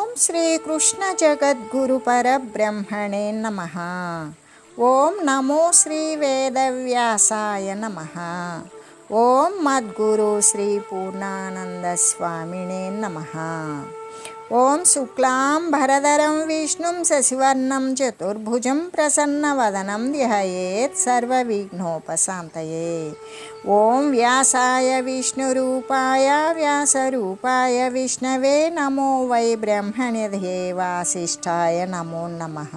ఓం శ్రీకృష్ణ జగద్గురు పరబ్రహ్మణే నమః. ఓం నమో శ్రీ వేదవ్యాసాయ నమః. ఓం మద్గురు శ్రీ పూర్ణానంద స్వామినే నమః. ఓం శుక్లాం భరధరం విష్ణుం శశివర్ణం చతుర్భుజం ప్రసన్నవదనం ధ్యాయేత్ సర్వవిఘ్నోపశాంతయే. ఓం వ్యాసాయ విష్ణురూపాయ వ్యాసరూపాయ విష్ణవే నమో వై బ్రహ్మణ్యధే వాసిష్ఠాయ నమో నమః.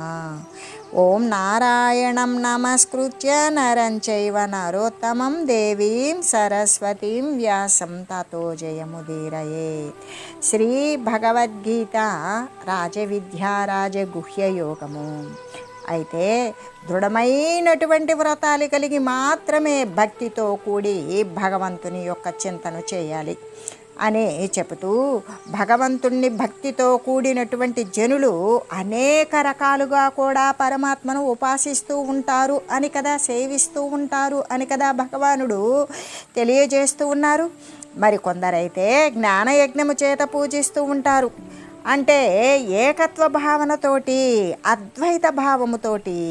ఓం నారాయణం నమస్కృత్య నరం చైవ నరోత్తమం దేవీం సరస్వతీం వ్యాసం తతో జయముదీరయేత్. శ్రీ భగవద్గీత రాజవిద్యా రాజగుహ్యయోగము. అయితే దృఢమైనటువంటి వ్రతాలు కలిగి మాత్రమే భక్తితో కూడి భగవంతుని యొక్క చింతన చేయాలి అని చెబుతూ, భగవంతుణ్ణి భక్తితో కూడినటువంటి జనులు అనేక రకాలుగా కూడా పరమాత్మను ఉపాసిస్తూ ఉంటారు అని కదా, సేవిస్తూ ఉంటారు అని కదా భగవానుడు తెలియజేస్తూ ఉన్నారు. మరి కొందరైతే జ్ఞానయజ్ఞము చేత పూజిస్తూ ఉంటారు. అంటే ఏకత్వ భావనతోటి, అద్వైత భావముతోటి.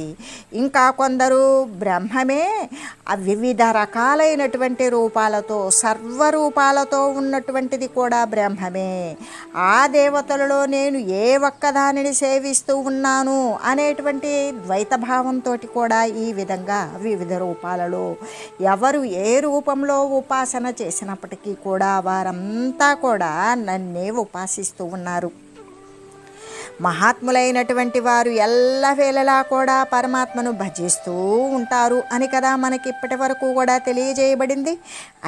ఇంకా కొందరు బ్రహ్మమే వివిధ రకాలైనటువంటి రూపాలతో, సర్వరూపాలతో ఉన్నటువంటిది కూడా బ్రహ్మమే, ఆ దేవతలలో నేను ఏ ఒక్కదానిని సేవిస్తూ ఉన్నాను అనేటువంటి ద్వైత భావంతో కూడా ఈ విధంగా వివిధ రూపాలలో ఎవరు ఏ రూపంలో ఉపాసన చేసినప్పటికీ కూడా వారంతా కూడా నన్నే ఉపాసిస్తూ ఉన్నారు. మహాత్ములైనటువంటి వారు ఎల్లవేళలా కూడా పరమాత్మను భజిస్తూ ఉంటారు అని కదా మనకి ఇప్పటి వరకు కూడా తెలియజేయబడింది.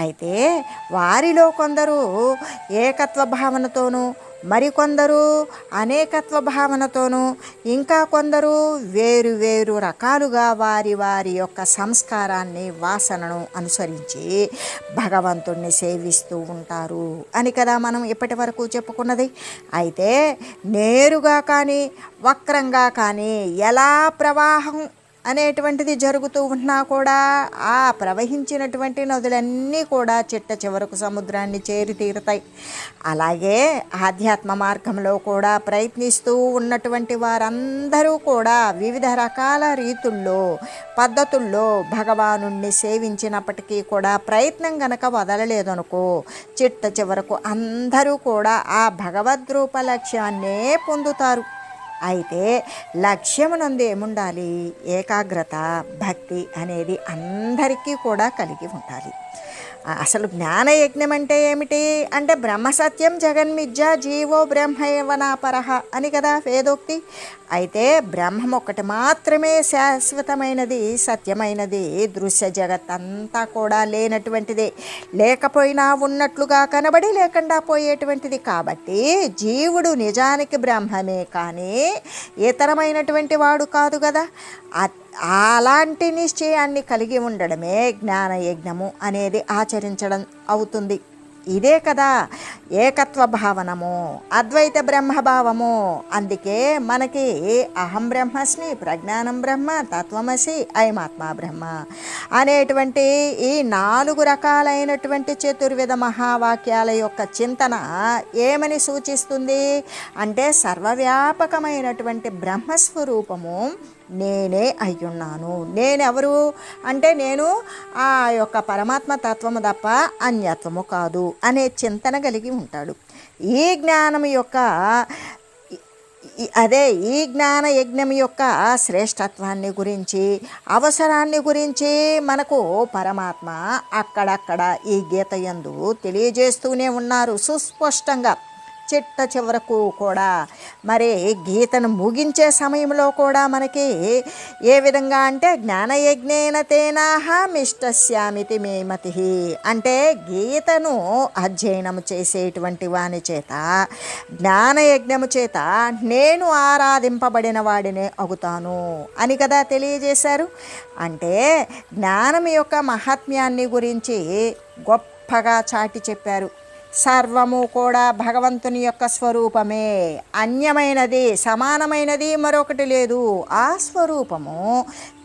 అయితే వారిలో కొందరు ఏకత్వ భావనతోనూ, మరికొందరు అనేకత్వ భావనతోనూ, ఇంకా కొందరు వేరు వేరు రకాలుగా వారి వారి యొక్క సంస్కారాన్ని, వాసనను అనుసరించి భగవంతుణ్ణి సేవిస్తూ ఉంటారు అని కదా మనం ఇప్పటి వరకు చెప్పుకున్నది. అయితే నేరుగా కానీ వక్రంగా కానీ ఎలా ప్రవాహం అనేటువంటిది జరుగుతూ ఉన్నా కూడా ఆ ప్రవహించినటువంటి నదులన్నీ కూడా చిట్ట చివరకు సముద్రాన్ని చేరి తీరుతాయి. అలాగే ఆధ్యాత్మ మార్గంలో కూడా ప్రయత్నిస్తూ ఉన్నటువంటి వారందరూ కూడా వివిధ రకాల రీతుల్లో, పద్ధతుల్లో భగవానుణ్ణి సేవించినప్పటికీ కూడా ప్రయత్నం గనక వదలలేదనుకో, చిట్ట చివరకు అందరూ కూడా ఆ భగవద్రూప లక్ష్యాన్నే పొందుతారు. అయితే లక్ష్యమునందు ఏముండాలి? ఏకాగ్రత, భక్తి అనేది అందరికీ కూడా కలిగి ఉండాలి. అసలు జ్ఞానయజ్ఞం అంటే ఏమిటి అంటే బ్రహ్మసత్యం జగన్మిథ్య జీవో బ్రహ్మైవనాపరః అని కదా వేదోక్తి. అయితే బ్రహ్మం ఒక్కటి మాత్రమే శాశ్వతమైనది, సత్యమైనది. దృశ్య జగత్ అంతా కూడా లేనటువంటిదే, లేకపోయినా ఉన్నట్లుగా కనబడి లేకుండా పోయేటువంటిది. కాబట్టి జీవుడు నిజానికి బ్రహ్మమే కానీ ఇతరమైనటువంటి వాడు కాదు కదా. అలాంటి నిశ్చయాన్ని కలిగి ఉండడమే జ్ఞానయజ్ఞము అనేది ఆచరించడం అవుతుంది. ఇదే కదా ఏకత్వ భావనము, అద్వైత బ్రహ్మభావము. అందుకే మనకి అహం బ్రహ్మస్మి, ప్రజ్ఞానం బ్రహ్మ, తత్వమసి, అయమాత్మా బ్రహ్మ అనేటువంటి ఈ 4 రకాలైనటువంటి చతుర్విధ మహావాక్యాల యొక్క చింతన ఏమని సూచిస్తుంది అంటే సర్వవ్యాపకమైనటువంటి బ్రహ్మస్వరూపము నేనే అయ్యున్నాను. నేనెవరు అంటే నేను ఆ యొక్క పరమాత్మ తత్వము తప్ప అన్యత్వము కాదు అనే చింతన కలిగి ఉంటాడు. ఈ జ్ఞానం యొక్క ఈ జ్ఞాన యజ్ఞం యొక్క శ్రేష్టత్వాన్ని గురించి, అవసరాన్ని గురించి మనకు పరమాత్మ అక్కడక్కడ ఈ గీత యందు తెలియజేస్తూనే ఉన్నారు సుస్పష్టంగా. చిట్ట చివరకు కూడా మరి గీతను ముగించే సమయంలో కూడా మనకి ఏ విధంగా అంటే జ్ఞానయజ్ఞేన తేనాహమిష్టస్యామితి మే మతిః అంటే గీతను అధ్యయనం చేసేటువంటి వాని చేత, జ్ఞానయజ్ఞము చేత నేను ఆరాధింపబడిన వాడినే అవుతాను అని కదా తెలియజేశారు. అంటే జ్ఞానం యొక్క మహాత్మ్యాన్ని గురించి గొప్పగా చాటి చెప్పారు. సర్వము కూడా భగవంతుని యొక్క స్వరూపమే, అన్యమైనది, సమానమైనది మరొకటి లేదు. ఆ స్వరూపము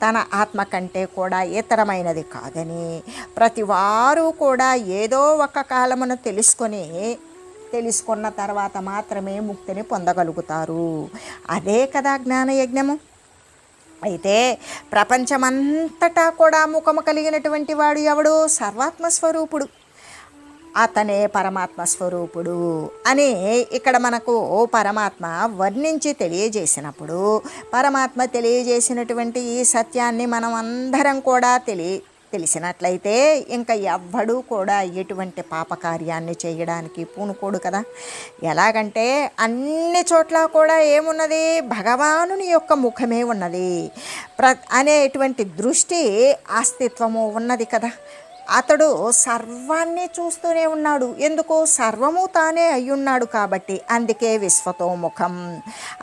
తన ఆత్మ కంటే కూడా ఇతరమైనది కాదని ప్రతివారు కూడా ఏదో ఒక కాలమును తెలుసుకొని తెలుసుకున్న తర్వాత మాత్రమే ముక్తిని పొందగలుగుతారు. అదే కదా జ్ఞానయజ్ఞము. అయితే ప్రపంచమంతటా కూడా ముఖము కలిగినటువంటి వాడు ఎవడు? సర్వాత్మస్వరూపుడు. అతనే పరమాత్మ స్వరూపుడు అని ఇక్కడ మనకు పరమాత్మ వర్ణించి తెలియజేసినప్పుడు, పరమాత్మ తెలియజేసినటువంటి ఈ సత్యాన్ని మనం అందరం కూడా తెలిసినట్లయితే ఇంకా ఎవ్వడూ కూడా ఎటువంటి పాపకార్యాన్ని చేయడానికి పూనుకోడు కదా. ఎలాగంటే అన్ని చోట్ల కూడా ఏమున్నది? భగవానుని యొక్క ముఖమే ఉన్నది అనేటువంటి దృష్టి అస్తిత్వము ఉన్నది కదా. అతడు సర్వాన్ని చూస్తూనే ఉన్నాడు. ఎందుకు? సర్వము తానే అయ్యున్నాడు కాబట్టి. అందుకే విశ్వతోముఖం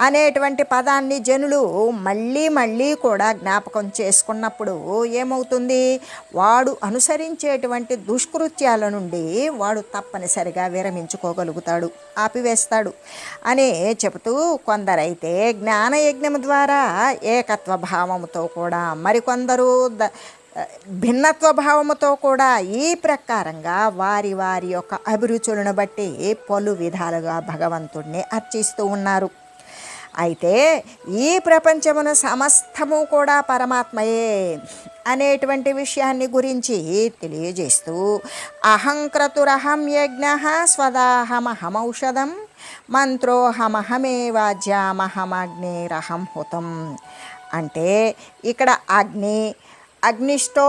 అనేటువంటి పదాన్ని జనులు మళ్ళీ మళ్ళీ కూడా జ్ఞాపకం చేసుకున్నప్పుడు ఏమవుతుంది? వాడు అనుసరించేటువంటి దుష్కృత్యాల నుండి వాడు తప్పనిసరిగా విరమించుకోగలుగుతాడు, ఆపివేస్తాడు అని చెబుతూ, కొందరైతే జ్ఞానయజ్ఞం ద్వారా ఏకత్వ భావముతో కూడా, మరికొందరు భిన్నత్వ భావముతో కూడా ఈ ప్రకారంగా వారి వారి యొక్క అభిరుచులను బట్టి పలు విధాలుగా భగవంతుడిని అర్చిస్తూ ఉన్నారు. అయితే ఈ ప్రపంచమును సమస్తము కూడా పరమాత్మయే అనేటువంటి విషయాన్ని గురించి తెలియజేస్తూ, అహంక్రతురహం యజ్ఞ స్వదాహమహమౌషధం మంత్రోహమహమేవాజ్యామహమగ్నిరహం హుతం. అంటే ఇక్కడ అగ్నిష్టో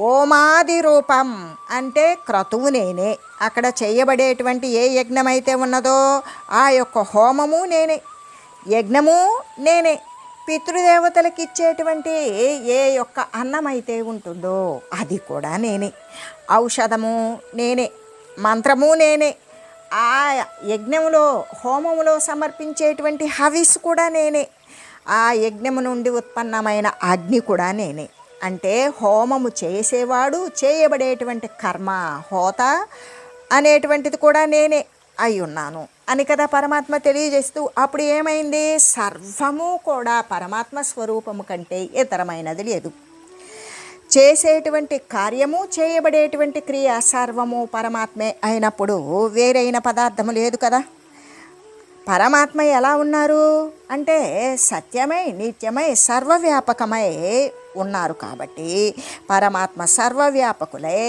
ఓమాది రూపం అంటే క్రతువు నేనే. అక్కడ చేయబడేటువంటి ఏ యజ్ఞమైతే ఉన్నదో ఆ యొక్క హోమము నేనే, యజ్ఞము నేనే. పితృదేవతలకు ఇచ్చేటువంటి ఏ యొక్క అన్నమైతే ఉంటుందో అది కూడా నేనే. ఔషధము నేనే, మంత్రము నేనే. ఆ యజ్ఞములో హోమములో సమర్పించేటువంటి హవిస్ కూడా నేనే. ఆ యజ్ఞము నుండి ఉత్పన్నమైన అగ్ని కూడా నేనే. అంటే హోమము చేసేవాడు, చేయబడేటువంటి కర్మ హోత అనేటువంటిది కూడా నేనే అయి ఉన్నాను అని కదా పరమాత్మ తెలియజేస్తూ, అప్పుడు ఏమైంది? సర్వము కూడా పరమాత్మ స్వరూపము కంటే ఇతరమైనది లేదు. చేసేటువంటి కార్యము, చేయబడేటువంటి క్రియ సర్వము పరమాత్మే అయినప్పుడు వేరైన పదార్థము లేదు కదా. పరమాత్మ ఎలా ఉన్నారు అంటే సత్యమై, నిత్యమై, సర్వవ్యాపకమై ఉన్నారు కాబట్టి పరమాత్మ సర్వవ్యాపకులై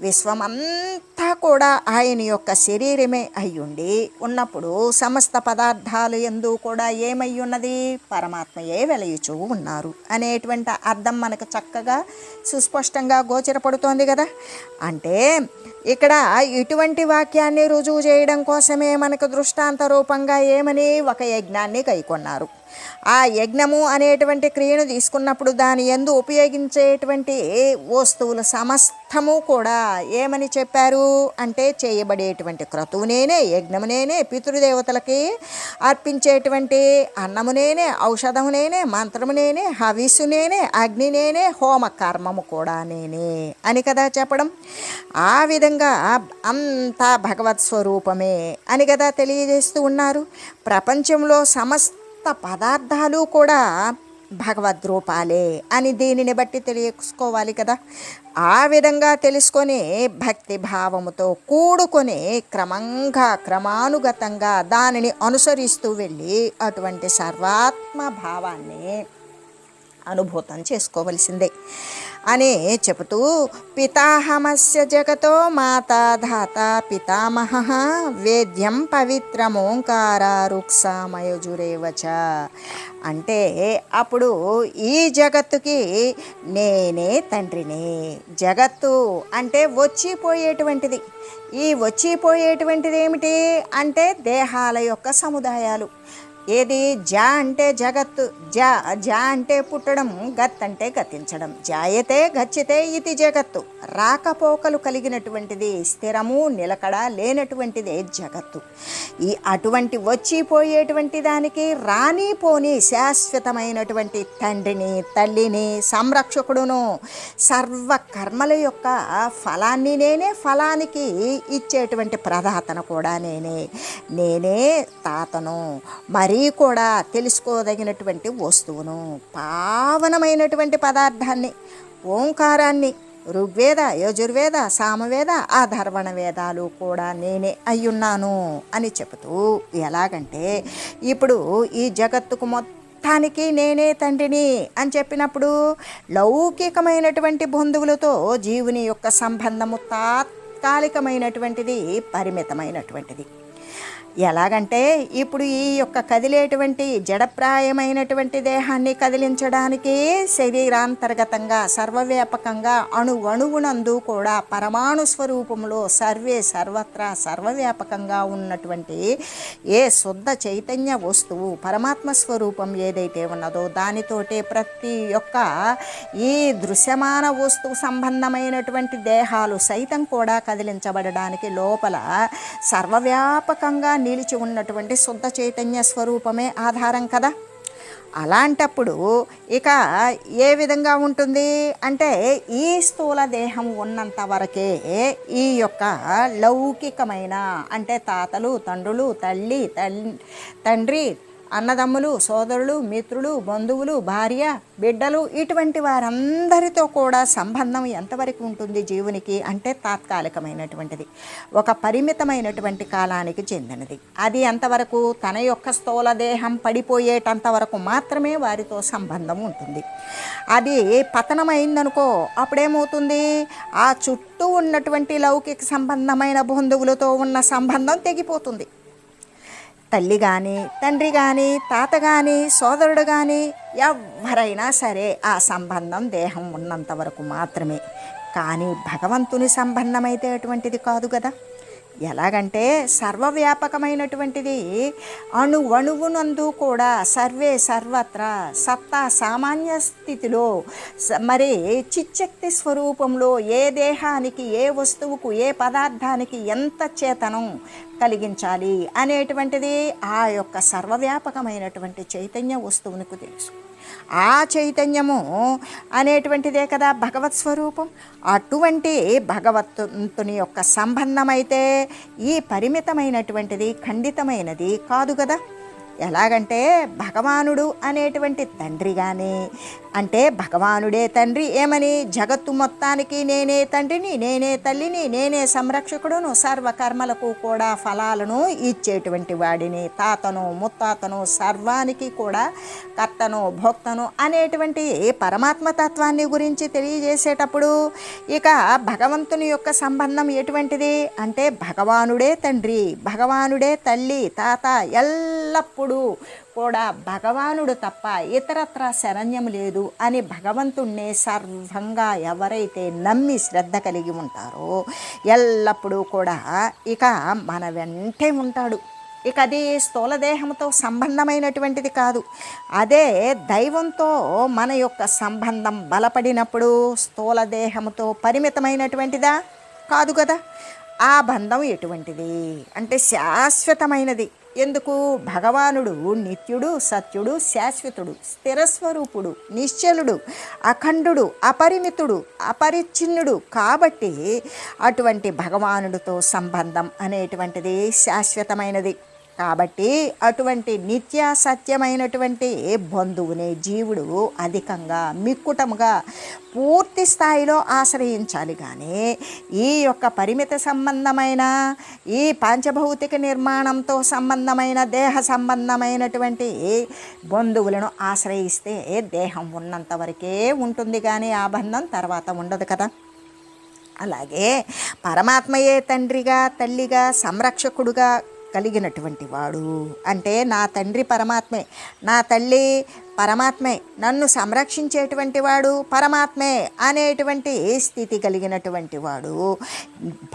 విశ్వమంతా కూడా ఆయన యొక్క శరీరమే అయ్యుండి ఉన్నప్పుడు సమస్త పదార్థాలు యందు కూడా ఏమై ఉన్నది? పరమాత్మయే వెలయుచూ ఉన్నారు అనేటువంటి అర్థం మనకు చక్కగా సుస్పష్టంగా గోచరపడుతోంది కదా. అంటే ఇక్కడ ఇటువంటి వాక్యాన్ని రుజువు చేయడం కోసమే మనకు దృష్టాంత రూపంగా ఏమని ఒక యజ్ఞాన్ని కైకొన్నారు. ఆ యజ్ఞము అనేటువంటి క్రియను తీసుకున్నప్పుడు దాని యందు ఉపయోగించేటువంటి వస్తువులు సమస్తము కూడా ఏమని చెప్పారు అంటే చేయబడేటువంటి క్రతువు నేనే, యజ్ఞము నేనే, పితృదేవతలకి అర్పించేటువంటి అన్నము నేనే, ఔషధము నేనే, మంత్రము నేనే, హవిస్సు నేనే, అగ్ని నేనే, హోమ కర్మము కూడా నేనే అని కదా చెప్పడం. ఆ విధంగా అంతా భగవత్ స్వరూపమే అని కదా తెలియజేస్తూ ఉన్నారు. ప్రపంచంలో సమస్త పదార్థాలు కూడా భగవద్రూపాలే అని దీనిని బట్టి తెలుసుకోవాలి కదా. ఆ విధంగా తెలుసుకొని భక్తి భావముతో కూడుకొని క్రమానుగతంగా దానిని అనుసరిస్తూ వెళ్ళి అటువంటి సర్వాత్మ భావాన్ని అనుభూతం చేసుకోవలసిందే అని చెబుతూ, పితాహమస్య జగతో మాతా ధాత పితామహ వేద్యం పవిత్రమోంకార రుక్సామయజురేవచ. అంటే అప్పుడు ఈ జగత్తుకి నేనే తండ్రిని. జగత్తు అంటే వచ్చిపోయేటువంటిది. ఈ వచ్చిపోయేటువంటిది ఏమిటి అంటే దేహాల యొక్క సముదాయాలు. ఏది? జ అంటే జగత్తు, జ అంటే పుట్టడం, గత్ అంటే గతించడం. జాయతే గచ్చితే ఇది జగత్తు. రాకపోకలు కలిగినటువంటిది, స్థిరము నిలకడ లేనటువంటిదే జగత్తు. ఈ అటువంటి వచ్చిపోయేటువంటి దానికి రాని పోని శాశ్వతమైనటువంటి తండ్రిని, తల్లిని, సంరక్షకుడును, సర్వ కర్మల యొక్క ఫలాన్ని నేనే, ఫలానికి ఇచ్చేటువంటి ప్రదాతను కూడా నేనే తాతను. మరీ కూడా తెలుసుకోదగినటువంటి వస్తువును, పావనమైనటువంటి పదార్థాన్ని, ఓంకారాన్ని ఋగ్వేద, యజుర్వేద, సామవేద, అధర్వణ వేదాలు కూడా నేనే అయ్యున్నాను అని చెబుతూ, ఎలాగంటే ఇప్పుడు ఈ జగత్తుకు మొత్తానికి నేనే తండ్రిని అని చెప్పినప్పుడు లౌకికమైనటువంటి బంధువులతో జీవుని యొక్క సంబంధము తాత్కాలికమైనటువంటిది, పరిమితమైనటువంటిది. ఎలాగంటే ఇప్పుడు ఈ యొక్క కదిలేటువంటి జడప్రాయమైనటువంటి దేహాన్ని కదిలించడానికి శరీరాంతర్గతంగా సర్వవ్యాపకంగా అణువణువునందు కూడా పరమాణు స్వరూపంలో సర్వే సర్వత్రా సర్వవ్యాపకంగా ఉన్నటువంటి ఏ శుద్ధ చైతన్య వస్తువు పరమాత్మ స్వరూపం ఏదైతే ఉన్నదో దానితోటే ప్రతి ఒక్క ఈ దృశ్యమాన వస్తువు సంబంధమైనటువంటి దేహాలు సైతం కూడా కదిలించబడడానికి లోపల సర్వవ్యాపకంగా నిలిచి ఉన్నటువంటి శుద్ధ చైతన్య స్వరూపమే ఆధారం కదా. అలాంటప్పుడు ఇక ఏ విధంగా ఉంటుంది అంటే ఈ స్థూల దేహం ఉన్నంత వరకే ఈ యొక్క లౌకికమైన అంటే తాతలు, తండ్రులు, తండ్రి, అన్నదమ్ములు, సోదరులు, మిత్రులు, బంధువులు, భార్య, బిడ్డలు ఇటువంటి వారందరితో కూడా సంబంధం ఎంతవరకు ఉంటుంది జీవునికి అంటే తాత్కాలికమైనటువంటిది, ఒక పరిమితమైనటువంటి కాలానికి చెందినది. అది ఎంతవరకు తన యొక్క స్థూల దేహం పడిపోయేటంత వరకు మాత్రమే వారితో సంబంధం ఉంటుంది. అది పతనమైందనుకో అప్పుడేమవుతుంది, ఆ చుట్టూ ఉన్నటువంటి లౌకిక సంబంధమైన బంధువులతో ఉన్న సంబంధం తెగిపోతుంది. తల్లి కానీ, తండ్రి కానీ, తాత కానీ, సోదరుడు కానీ ఎవరైనా సరే ఆ సంబంధం దేహం ఉన్నంత వరకు మాత్రమే. కానీ భగవంతుని సంబంధం అయితే అటువంటిది కాదు కదా. ఎలాగంటే సర్వవ్యాపకమైనటువంటిది, అణువణువునందు కూడా సర్వే సర్వత్రా సత్తా సామాన్య స్థితిలో మరి చిచ్చక్తి స్వరూపంలో ఏ దేహానికి, ఏ వస్తువుకు, ఏ పదార్థానికి ఎంత చేతనం కలిగించాలి అనేటువంటిది ఆ యొక్క సర్వవ్యాపకమైనటువంటి చైతన్య వస్తువునికి తెలుసు. ఆ చైతన్యము అనేటువంటిదే కదా భగవత్ స్వరూపం. అటువంటి భగవంతుని యొక్క సంబంధం అయితే ఈ పరిమితమైనటువంటిది, ఖండితమైనది కాదు కదా. ఎలాగంటే భగవానుడు అనేటువంటి తండ్రి కానీ అంటే భగవానుడే తండ్రి ఏమని, జగత్తు మొత్తానికి నేనే తండ్రిని, నేనే తల్లిని, నేనే సంరక్షకుడును, సర్వకర్మలకు కూడా ఫలాలను ఇచ్చేటువంటి వాడిని, తాతను ముత్తాతను, సర్వానికి కూడా కర్తను భోక్తను అనేటువంటి పరమాత్మతత్వాన్ని గురించి తెలియజేసేటప్పుడు ఇక భగవంతుని యొక్క సంబంధం ఎటువంటిది అంటే భగవానుడే తండ్రి, భగవానుడే తల్లి, తాత, ఎల్లప్పుడూ కూడా భగవానుడు తప్ప ఇతరత్ర శరణ్యం లేదు అని భగవంతుణ్ణి సర్వంగా ఎవరైతే నమ్మి శ్రద్ధ కలిగి ఉంటారో ఎల్లప్పుడూ కూడా ఇక మన వెంటే ఉంటాడు. ఇక అది స్థూలదేహంతో సంబంధమైనటువంటిది కాదు. అదే దైవంతో మన యొక్క సంబంధం బలపడినప్పుడు స్థూలదేహంతో పరిమితమైనటువంటిదా కాదు కదా. ఆ బంధం ఎటువంటిది అంటే శాశ్వతమైనది. ఎందుకు, భగవానుడు నిత్యుడు, సత్యుడు, శాశ్వతుడు, స్థిరస్వరూపుడు, నిశ్చలుడు, అఖండుడు, అపరిమితుడు, అపరిచ్ఛిన్నుడు. కాబట్టి అటువంటి భగవానుడితో సంబంధం అనేటువంటిది శాశ్వతమైనది. కాబట్టి అటువంటి నిత్య సత్యమైనటువంటి బంధువుని జీవుడు అధికంగా మిక్కుటముగా పూర్తి స్థాయిలో ఆశ్రయించాలి. కానీ ఈ యొక్క పరిమిత సంబంధమైన ఈ పంచభౌతిక నిర్మాణంతో సంబంధమైన దేహ సంబంధమైనటువంటి బంధువులను ఆశ్రయిస్తే దేహం ఉన్నంత వరకే ఉంటుంది, కానీ ఆ బంధం తర్వాత ఉండదు కదా. అలాగే పరమాత్మయే తండ్రిగా, తల్లిగా, సంరక్షకుడుగా కలిగినటువంటి వాడు అంటే నా తండ్రి పరమాత్మే, నా తల్లి పరమాత్మే, నన్ను సంరక్షించేటువంటి వాడు పరమాత్మే అనేటువంటి స్థితి కలిగినటువంటి వాడు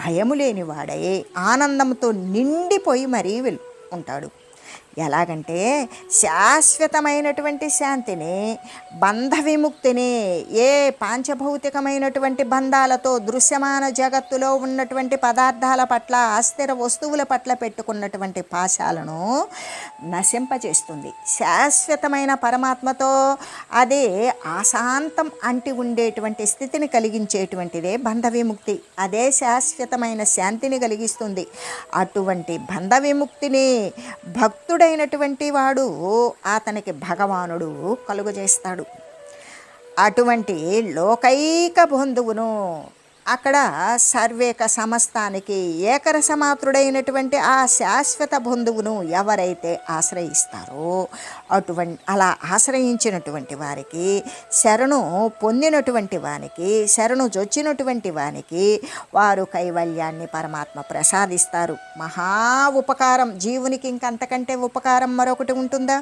భయము లేనివాడై ఆనందంతో నిండిపోయి మరీ ఉంటాడు. ఎలాగంటే శాశ్వతమైనటువంటి శాంతిని, బంధ విముక్తిని, ఏ పాంచభౌతికమైనటువంటి బంధాలతో దృశ్యమాన జగత్తులో ఉన్నటువంటి పదార్థాల పట్ల, అస్థిర వస్తువుల పట్ల పెట్టుకున్నటువంటి పాశాలను నశింపచేస్తుంది. శాశ్వతమైన పరమాత్మతో అదే ఆశాంతం అంటి ఉండేటువంటి స్థితిని కలిగించేటువంటిదే బంధ విముక్తి. అదే శాశ్వతమైన శాంతిని కలిగిస్తుంది. అటువంటి బంధ విముక్తిని భక్తుడైనటువంటి వాడు అతనికి భగవానుడు కలుగజేస్తాడు. అటువంటి లోకైక బంధువును, అక్కడ సర్వేక సమస్తానికి ఏకరసమాత్రుడైనటువంటి ఆ శాశ్వత బంధువును ఎవరైతే ఆశ్రయిస్తారో అలా ఆశ్రయించినటువంటి వారికి, శరణు పొందినటువంటి వానికి, శరణు జొచ్చినటువంటి వానికి వారు కైవల్యాన్ని పరమాత్మ ప్రసాదిస్తారు. మహా ఉపకారం. జీవునికి ఇంకంతకంటే ఉపకారం మరొకటి ఉంటుందా?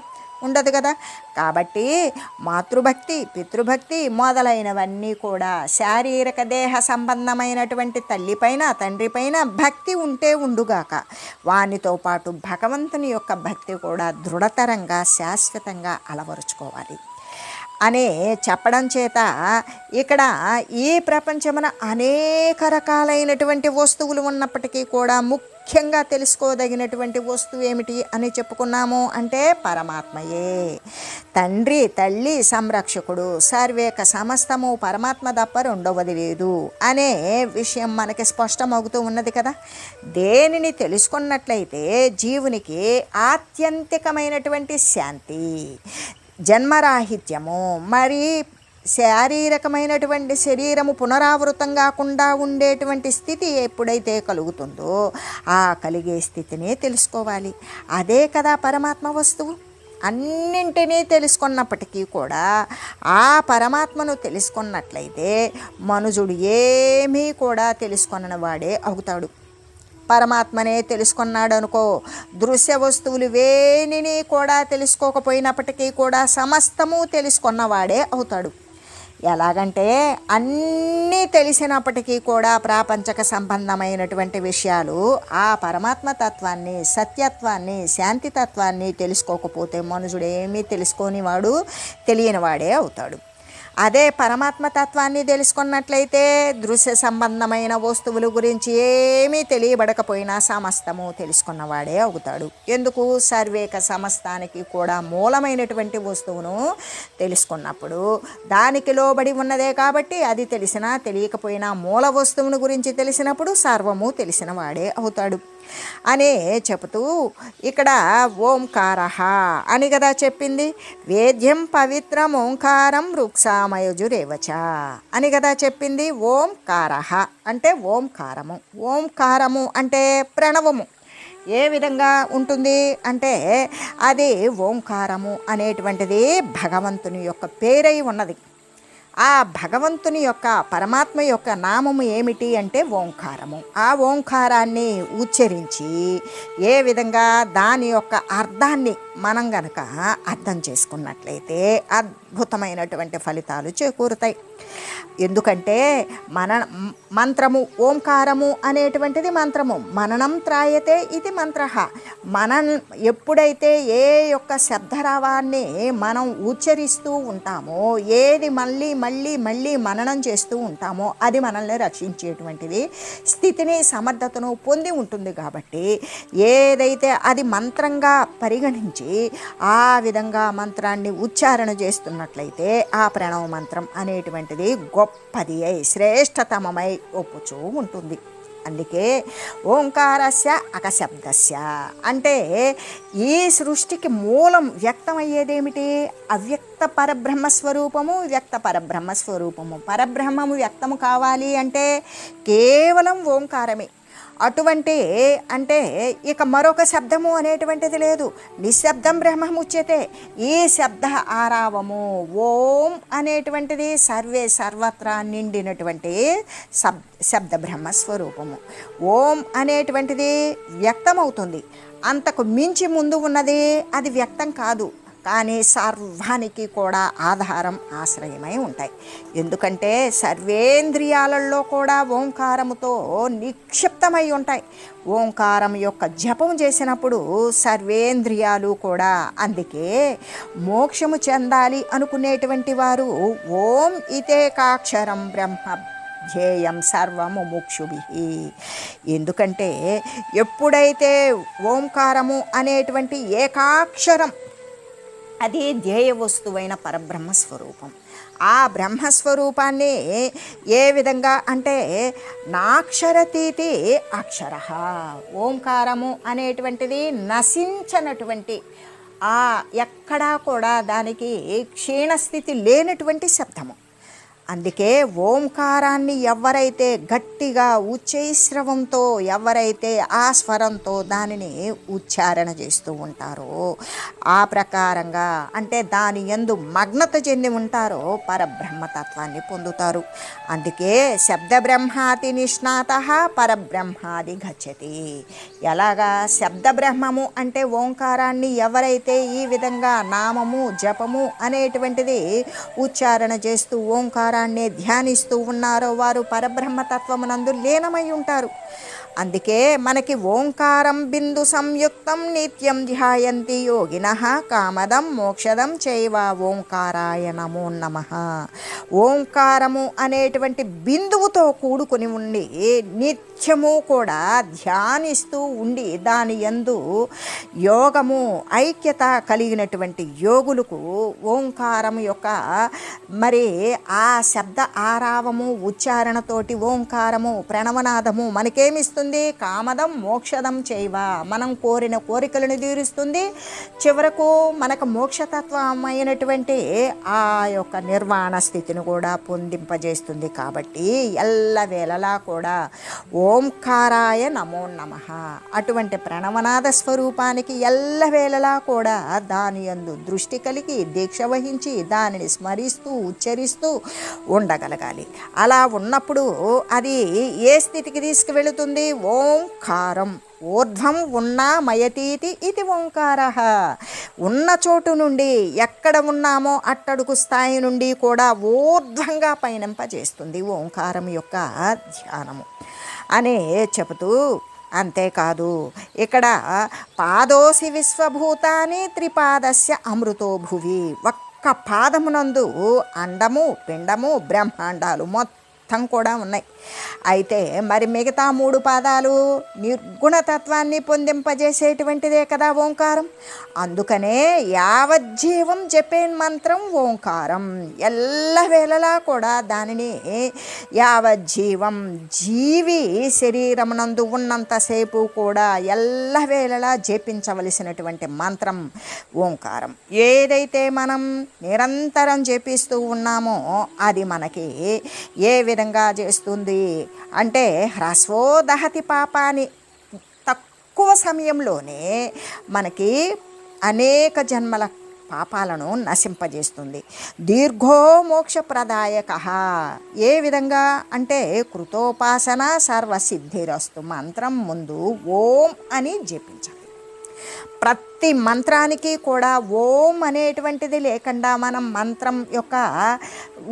ఉండదు కదా. కాబట్టి మాతృభక్తి, పితృభక్తి మొదలైనవన్నీ కూడా శారీరక దేహ సంబంధమైనటువంటి తల్లిపైన తండ్రిపైన భక్తి ఉంటే ఉండుగాక, వానితో పాటు భగవంతుని యొక్క భక్తి కూడా దృఢతరంగా శాశ్వతంగా అలవరుచుకోవాలి అనే చెప్పడం చేత ఇక్కడ ఈ ప్రపంచమున అనేక రకాలైనటువంటి వస్తువులు ఉన్నప్పటికీ కూడా ముఖ్యంగా తెలుసుకోదగినటువంటి వస్తువు ఏమిటి అని చెప్పుకున్నాము అంటే పరమాత్మయే. తండ్రి, తల్లి, సంరక్షకుడు, సర్వేక సమస్తము పరమాత్మ తప్ప రెండవది లేదు అనే విషయం మనకి స్పష్టమవుతూ ఉన్నది కదా. దేనిని తెలుసుకున్నట్లయితే జీవునికి ఆత్యంతికమైనటువంటి శాంతి, జన్మరాహిత్యము, మరి శారీరకమైనటువంటి శరీరము పునరావృతం కాకుండా ఉండేటువంటి స్థితి ఎప్పుడైతే కలుగుతుందో ఆ కలిగే స్థితినే తెలుసుకోవాలి. అదే కదా పరమాత్మ వస్తువు. అన్నింటినీ తెలుసుకున్నప్పటికీ కూడా ఆ పరమాత్మను తెలుసుకున్నట్లయితే మనుజుడు ఏమీ కూడా తెలుసుకొనని వాడే అవుతాడు. పరమాత్మనే తెలుసుకున్నాడు అనుకో, దృశ్య వస్తువులు వేనిని కూడా తెలుసుకోకపోయినప్పటికీ కూడా సమస్తము తెలుసుకున్నవాడే అవుతాడు. ఎలాగంటే అన్నీ తెలిసినప్పటికీ కూడా ప్రాపంచక సంబంధమైనటువంటి విషయాలు ఆ పరమాత్మ తత్వాన్ని, సత్యత్వాన్ని, శాంతితత్వాన్ని తెలుసుకోకపోతే మనుషుడు ఏమీ తెలుసుకోనివాడు, తెలియనివాడే అవుతాడు. అదే పరమాత్మ తత్వాన్ని తెలుసుకున్నట్లయితే దృశ్య సంబంధమైన వస్తువుల గురించి ఏమీ తెలియబడకపోయినా సమస్తము తెలుసుకున్నవాడే అవుతాడు. ఎందుకు? సర్వేక సమస్తానికి కూడా మూలమైనటువంటి వస్తువును తెలుసుకున్నప్పుడు దానికి లోబడి ఉన్నదే కాబట్టి అది తెలిసినా తెలియకపోయినా మూల వస్తువును గురించి తెలిసినప్పుడు సర్వము తెలిసిన వాడే అవుతాడు అనే చెబుతూ ఇక్కడ ఓంకారః అని కదా చెప్పింది. వేద్యం పవిత్రం ఓంకారం వృక్షామయుజురేవచ అని కదా చెప్పింది. ఓంకారః అంటే ఓంకారము. ఓంకారము అంటే ప్రణవము. ఏ విధంగా ఉంటుంది అంటే అది ఓంకారము అనేటువంటిది భగవంతుని యొక్క పేరై ఉన్నది. ఆ భగవంతుని యొక్క పరమాత్మ యొక్క నామము ఏమిటి అంటే ఓంకారము. ఆ ఓంకారాన్ని ఉచ్చరించి ఏ విధంగా దాని యొక్క అర్థాన్ని మనం గనక అర్థం చేసుకున్నట్లయితే అద్భుతమైనటువంటి ఫలితాలు చేకూరుతాయి. ఎందుకంటే మంత్రము ఓంకారము అనేటువంటిది మంత్రము. మననం త్రాయతే ఇది మంత్రః. ఎప్పుడైతే ఏ యొక్క శబ్దరావాన్ని మనం ఉచ్చరిస్తూ ఉంటామో, ఏది మళ్ళీ మళ్ళీ మళ్ళీ మననం చేస్తూ ఉంటామో అది మనల్ని రక్షించేటువంటిది స్థితిని, సమర్థతను పొంది ఉంటుంది. కాబట్టి ఏదైతే అది మంత్రంగా పరిగణించి ఆ విధంగా మంత్రాన్ని ఉచ్చారణ చేస్తున్నట్లయితే ఆ ప్రణవ మంత్రం అనేటువంటిది గొప్పది అయి శ్రేష్టతమమై ఒప్పుచూ ఉంటుంది. అందుకే ఓంకారస్య అకశబ్దస్య అంటే ఈ సృష్టికి మూలం వ్యక్తమయ్యేదేమిటి? అవ్యక్త పరబ్రహ్మస్వరూపము, వ్యక్త పరబ్రహ్మస్వరూపము. పరబ్రహ్మము వ్యక్తము కావాలి అంటే కేవలం ఓంకారమే. అటువంటి అంటే ఇక మరొక శబ్దము అనేటువంటిది లేదు. నిశ్శబ్దం బ్రహ్మముచ్యతే. ఈ శబ్ద ఆరావము ఓం అనేటువంటిది సర్వత్రా నిండినటువంటి శబ్ద బ్రహ్మస్వరూపము. ఓం అనేటువంటిది వ్యక్తమవుతుంది. అంతకు మించి ముందు ఉన్నది అది వ్యక్తం కాదు, కానీ సర్వానికి కూడా ఆధారం, ఆశ్రయమై ఉంటాయి. ఎందుకంటే సర్వేంద్రియాలలో కూడా ఓంకారముతో నిక్షిప్తమై ఉంటాయి. ఓంకారం యొక్క జపం చేసినప్పుడు సర్వేంద్రియాలు కూడా, అందుకే మోక్షము చెందాలి అనుకునేటువంటి వారు ఓం ఇతేకాక్షరం బ్రహ్మ ధ్యేయం సర్వము ముక్షుభి. ఎందుకంటే ఎప్పుడైతే ఓంకారము అనేటువంటి ఏకాక్షరం అది ధ్యేయ వస్తువైన పరబ్రహ్మస్వరూపం, ఆ బ్రహ్మస్వరూపాన్ని ఏ విధంగా అంటే నాక్షరతీతి అక్షర. ఓంకారము అనేటువంటిది నశించనటువంటి, ఎక్కడా కూడా దానికి క్షీణస్థితి లేనటువంటి శబ్దము. అందుకే ఓంకారాన్ని ఎవరైతే గట్టిగా ఉచ్చైశ్రవంతో ఎవరైతే ఆ స్వరంతో దానిని ఉచ్చారణ చేస్తూ ఉంటారో ఆ ప్రకారంగా అంటే దాని యందు మగ్నత చెంది ఉంటారో పరబ్రహ్మతత్వాన్ని పొందుతారు. అందుకే శబ్దబ్రహ్మాతి నిష్ణాత పరబ్రహ్మాది గచ్చతి. ఎలాగా శబ్దబ్రహ్మము అంటే ఓంకారాన్ని ఎవరైతే ఈ విధంగా నామము జపము అనేటువంటిది ఉచ్చారణ చేస్తూ ఓంకారాన్నే ధ్యానిస్తూ ఉన్నారో వారు పరబ్రహ్మతత్వమునందు లీనమై ఉంటారు. అందుకే మనకి ఓంకారం బిందు సంయుక్తం నిత్యం ధ్యాయంతి యోగినః కామదం మోక్షదం చైవ ఓంకారాయ నమో నమః. ఓంకారము అనేటువంటి బిందువుతో కూడుకుని ఉండి నిత్యము కూడా ధ్యానిస్తూ ఉండి దాని యందు యోగము ఐక్యత కలిగినటువంటి యోగులకు ఓంకారం యొక్క మరి ఆ శబ్ద ఆరావము ఉచ్చారణతోటి ఓంకారము ప్రణవనాదము మనకేమిస్తుంది? కామదం మోక్షదం చైవ. మనం కోరిన కోరికలను తీరుస్తుంది. చివరకు మనకు మోక్షతత్వమైనటువంటి ఆ యొక్క నిర్వాణ స్థితిని కూడా పొందింపజేస్తుంది. కాబట్టి ఎల్లవేళలా కూడా ఓంకారాయ నమో నమః అటువంటి ప్రణవనాద స్వరూపానికి ఎల్లవేళలా కూడా దాని యందు దృష్టి కలిగి దీక్ష వహించి దానిని స్మరిస్తూ ఉచ్చరిస్తూ ఉండగలగాలి. అలా ఉన్నప్పుడు అది ఏ స్థితికి తీసుకువెళుతుంది? ఓంకారం ఊర్ధ్వం ఉన్నా మయతీతి ఇది ఓంకార. ఉన్న చోటు నుండి ఎక్కడ ఉన్నామో అట్టడుగు స్థాయి నుండి కూడా ఊర్ధ్వంగా పయనింపజేస్తుంది ఓంకారం యొక్క ధ్యానము అనే చెబుతూ, అంతేకాదు ఇక్కడ పాదోసి విశ్వభూతాని త్రిపాదస్య అమృతో భువి. ఒక్క పాదమునందు అండము పిండము బ్రహ్మాండాలు మొత్తం కూడా ఉన్నాయి. అయితే మరి మిగతా 3 పాదాలు నిర్గుణతత్వాన్ని పొందింపజేసేటువంటిదే కదా ఓంకారం. అందుకనే యావజ్జీవం జపేన్ మంత్రం ఓంకారం. ఎల్లవేళలా కూడా దానిని యావజ్జీవం జీవి శరీరమునందు ఉన్నంతసేపు కూడా ఎల్లవేళలా జపించవలసినటువంటి మంత్రం ఓంకారం. ఏదైతే మనం నిరంతరం జపిస్తూ ఉన్నామో అది మనకి ఏ విధంగా చేస్తుంది అంటే హ్రస్వో దహతి పాపాని. తక్కువ సమయంలోనే మనకి అనేక జన్మల పాపాలను నశింపజేస్తుంది. దీర్ఘో మోక్షప్రదాయక. ఏ విధంగా అంటే కృతోపాసన సర్వసిద్ధిరస్తు మంత్రం ముందు ఓం అని జపించాలి. ప్రతి మంత్రానికి కూడా ఓం అనేటువంటిది లేకుండా మనం మంత్రం యొక్క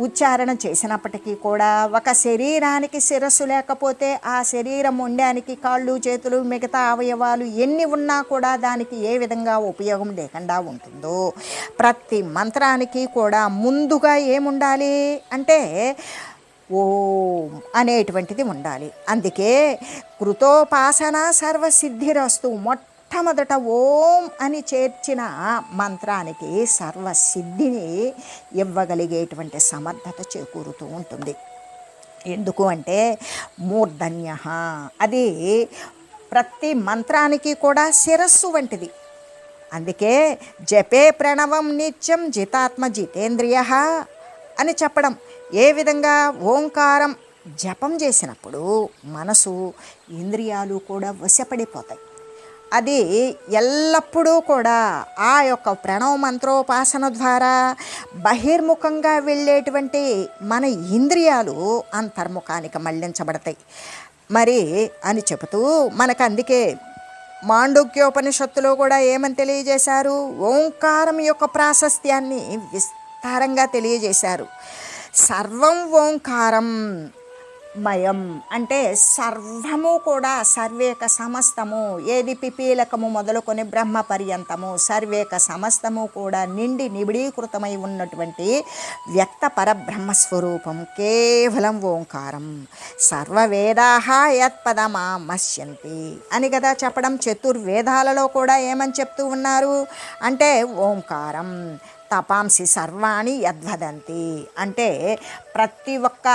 ఉచ్చారణ చేసినప్పటికీ కూడా ఒక శరీరానికి శిరస్సు లేకపోతే ఆ శరీరం ఉండడానికి కాళ్ళు చేతులు మిగతా అవయవాలు ఎన్ని ఉన్నా కూడా దానికి ఏ విధంగా ఉపయోగం లేకుండా ఉంటుందో ప్రతి మంత్రానికి కూడా ముందుగా ఏముండాలి అంటే ఓం అనేటువంటిది ఉండాలి. అందుకే కృతోపాసన సర్వసిద్ధిరస్తు మొట్టమొదట ఓం అని చేర్చిన మంత్రానికి సర్వసిద్ధిని ఇవ్వగలిగేటువంటి సమర్థత చేకూరుతూ ఉంటుంది. ఎందుకు అంటే మూర్ధన్య, అది ప్రతి మంత్రానికి కూడా శిరస్సు వంటిది. అందుకే జపే ప్రణవం నిత్యం జితాత్మ జితేంద్రియ అని చెప్పడం. ఏ విధంగా ఓంకారం జపం చేసినప్పుడు మనసు ఇంద్రియాలు కూడా వశపడిపోతాయి. అది ఎల్లప్పుడూ కూడా ఆ యొక్క ప్రణవ మంత్రోపాసన ద్వారా బహిర్ముఖంగా వెళ్ళేటువంటి మన ఇంద్రియాలు అంతర్ముఖానికి మళ్లించబడతాయి మరి అని చెబుతూ మనకు అందుకే మాండుక్యోపనిషత్తులో కూడా ఏమని తెలియజేశారు? ఓంకారం యొక్క ప్రాశస్త్యాన్ని విస్తారంగా తెలియజేశారు. సర్వం ఓంకారం మయం అంటే సర్వము కూడా సర్వేక సమస్తము, ఏది పిపీలకము మొదలుకొని బ్రహ్మ పర్యంతము సర్వేక సమస్తము కూడా నిండి నిబిడీకృతమై ఉన్నటువంటి వ్యక్త పరబ్రహ్మస్వరూపం కేవలం ఓంకారం. సర్వవేదాః యత్పదమామస్యంతి అని కదా చెప్పడం. చతుర్వేదాలలో కూడా ఏమని చెప్తూ ఉన్నారు అంటే ఓంకారం. తపాంసి సర్వాణి యద్వదంతి అంటే ప్రతి ఒక్క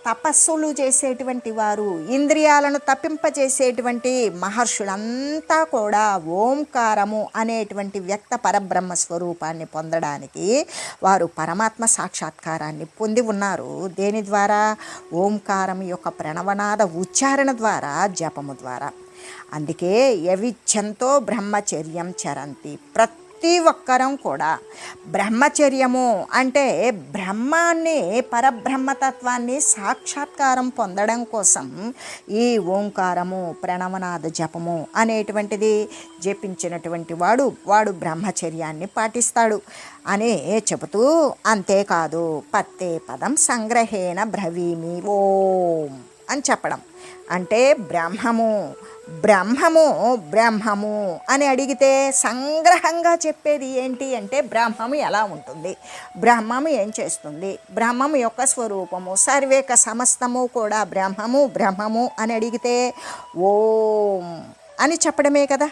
తపస్సులు చేసేటువంటి వారు, ఇంద్రియాలను తప్పింపజేసేటువంటి మహర్షులంతా కూడా ఓంకారము అనేటువంటి వ్యక్త పరబ్రహ్మ స్వరూపాన్ని పొందడానికి వారు పరమాత్మ సాక్షాత్కారాన్ని పొంది ఉన్నారు. దేని ద్వారా? ఓంకారం యొక్క ప్రణవనాద ఉచ్చారణ ద్వారా, జపము ద్వారా. అందుకే యవిచ్ఛంతో బ్రహ్మచర్యం చరంతి. ప్రతి ఒక్కరం కూడా బ్రహ్మచర్యము అంటే బ్రహ్మాన్ని, పరబ్రహ్మతత్వాన్ని సాక్షాత్కారం పొందడం కోసం ఈ ఓంకారము, ప్రణవనాద జపము అనేటువంటిది జపించినటువంటి వాడు బ్రహ్మచర్యాన్ని పాటిస్తాడు అని చెబుతూ, అంతేకాదు పత్తే పదం సంగ్రహేణ బ్రవీమి ఓం అని చెప్పడం. అంటే బ్రహ్మము అని అడిగితే సంగ్రహంగా చెప్పేది ఏంటి అంటే బ్రహ్మము ఎలా ఉంటుంది, బ్రహ్మము ఏం చేస్తుంది, బ్రహ్మము యొక్క స్వరూపము, సర్వేక సమస్తము కూడా బ్రహ్మము అని అడిగితే ఓం అని చెప్పడమే కదా.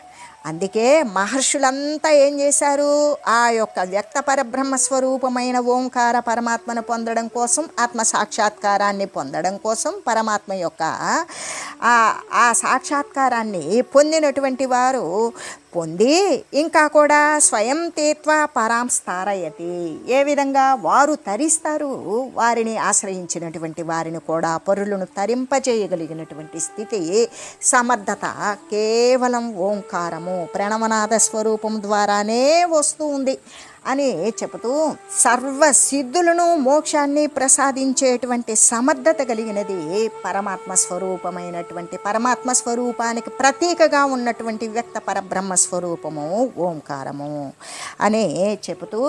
అందుకే మహర్షులంతా ఏం చేశారు? ఆ యొక్క వ్యక్త పరబ్రహ్మ స్వరూపమైన ఓంకార పరమాత్మను పొందడం కోసం, ఆత్మ సాక్షాత్కారాన్ని పొందడం కోసం, పరమాత్మ యొక్క ఆ సాక్షాత్కారాన్ని పొందినటువంటి వారు పొంది ఇంకా కూడా స్వయం తీత్వా పరాం స్థారయతి. ఏ విధంగా వారు తరిస్తారు? వారిని ఆశ్రయించినటువంటి వారిని కూడా పరులను తరింపజేయగలిగినటువంటి స్థితి, సమర్థత కేవలం ఓంకారము, ప్రణవనాద స్వరూపం ద్వారానే వస్తూ ఉంది అని చెబుతూ, సర్వసిద్ధులను, మోక్షాన్ని ప్రసాదించేటువంటి సమర్థత కలిగినది పరమాత్మ స్వరూపమైనటువంటి, పరమాత్మ స్వరూపానికి ప్రతీకగా ఉన్నటువంటి వ్యక్త పరబ్రహ్మ స్వరూపము ఓంకారము అని చెబుతూ,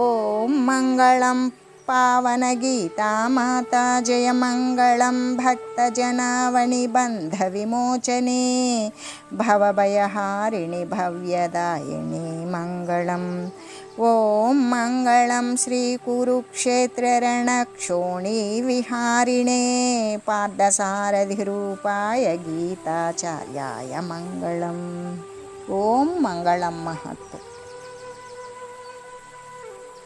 ఓం మంగళం పావన గీతా మాతా జయ మంగళం భక్త జనావణి బంధ విమోచనే భవభయహారిణి భవ్యదాయిని మంగళం. ఓం మంగళం శ్రీ కురుక్షేత్ర రణక్షోణీ విహారిణే పార్థసారథి రూపాయ గీతాచార్యాయ మంగళం. ఓం మంగళం మహత్తు.